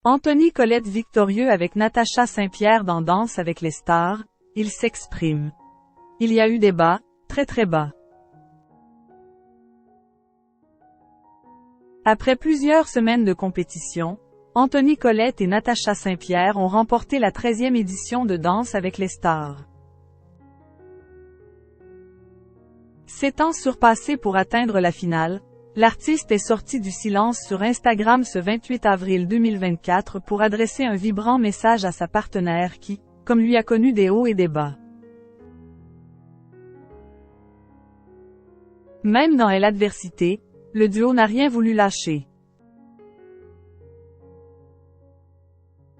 Anthony Colette victorieux avec Natacha Saint-Pierre dans Danse avec les stars, il s'exprime. Il y a eu des bas, très bas. Après plusieurs semaines de compétition, Anthony Colette et Natacha Saint-Pierre ont remporté la 13e édition de Danse avec les stars. S'étant surpassé pour atteindre la finale, l'artiste est sorti du silence sur Instagram ce 28 avril 2024 pour adresser un vibrant message à sa partenaire qui, comme lui, a connu des hauts et des bas. Même dans l'adversité, le duo n'a rien voulu lâcher.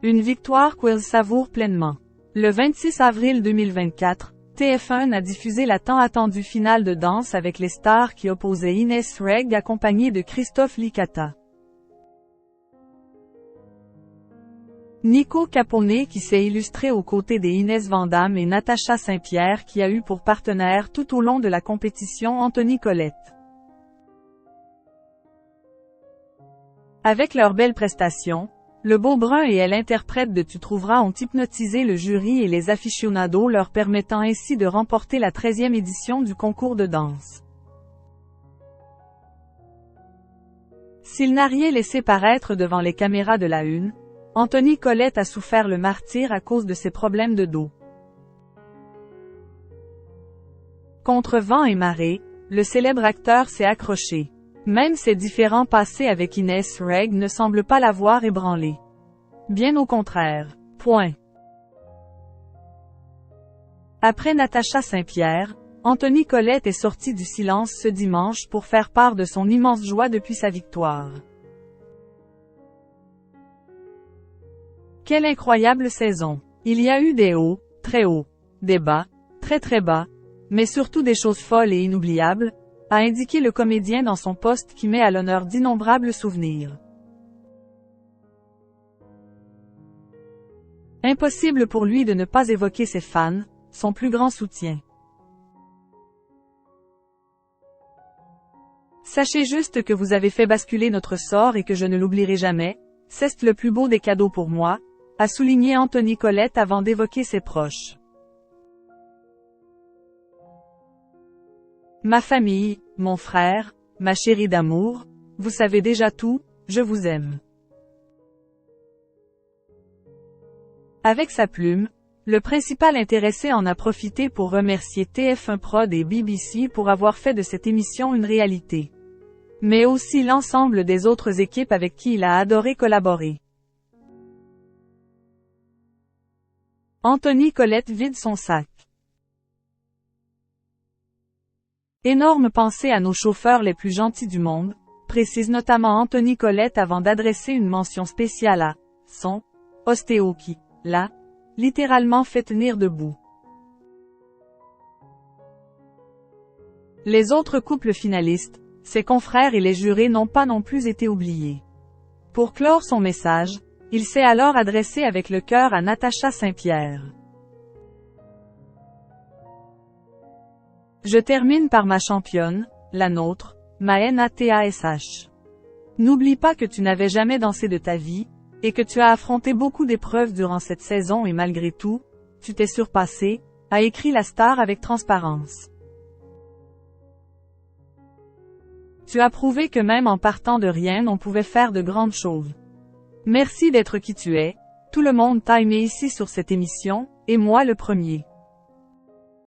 Une victoire qu'ils savourent pleinement. Le 26 avril 2024, TF1 a diffusé la tant attendue finale de Danse avec les stars qui opposait Inès Reg accompagnée de Christophe Licata. Nico Capone qui s'est illustré aux côtés des Inès Vandamme et Natacha Saint-Pierre qui a eu pour partenaire tout au long de la compétition Anthony Colette. Avec leurs belles prestations, le beau brun et l'interprète de Tu trouveras ont hypnotisé le jury et les aficionados leur permettant ainsi de remporter la 13e édition du concours de danse. S'il n'a rien laissé paraître devant les caméras de la Une, Anthony Colette a souffert le martyre à cause de ses problèmes de dos. Contre vent et marée, le célèbre acteur s'est accroché. Même ses différents passés avec Inès Reg ne semblent pas l'avoir ébranlé. Bien au contraire. Point. Après Natacha Saint-Pierre, Anthony Colette est sorti du silence ce dimanche pour faire part de son immense joie depuis sa victoire. Quelle incroyable saison! Il y a eu des hauts, très hauts, des bas, très bas, mais surtout des choses folles et inoubliables, a indiqué le comédien dans son post qui met à l'honneur d'innombrables souvenirs. Impossible pour lui de ne pas évoquer ses fans, son plus grand soutien. Sachez juste que vous avez fait basculer notre sort et que je ne l'oublierai jamais, c'est le plus beau des cadeaux pour moi, a souligné Anthony Colette avant d'évoquer ses proches. Ma famille, mon frère, ma chérie d'amour, vous savez déjà tout, je vous aime. Avec sa plume, le principal intéressé en a profité pour remercier TF1 Prod et BBC pour avoir fait de cette émission une réalité. Mais aussi l'ensemble des autres équipes avec qui il a adoré collaborer. Anthony Colette vide son sac. Énorme pensée à nos chauffeurs les plus gentils du monde, précise notamment Anthony Colette avant d'adresser une mention spéciale à son ostéo qui, là, littéralement fait tenir debout. Les autres couples finalistes, ses confrères et les jurés n'ont pas non plus été oubliés. Pour clore son message, il s'est alors adressé avec le cœur à Natacha Saint-Pierre. Je termine par ma championne, la nôtre, ma Natash. N'oublie pas que tu n'avais jamais dansé de ta vie, et que tu as affronté beaucoup d'épreuves durant cette saison et malgré tout, tu t'es surpassé, a écrit la star avec transparence. Tu as prouvé que même en partant de rien on pouvait faire de grandes choses. Merci d'être qui tu es, tout le monde t'a aimé ici sur cette émission, et moi le premier.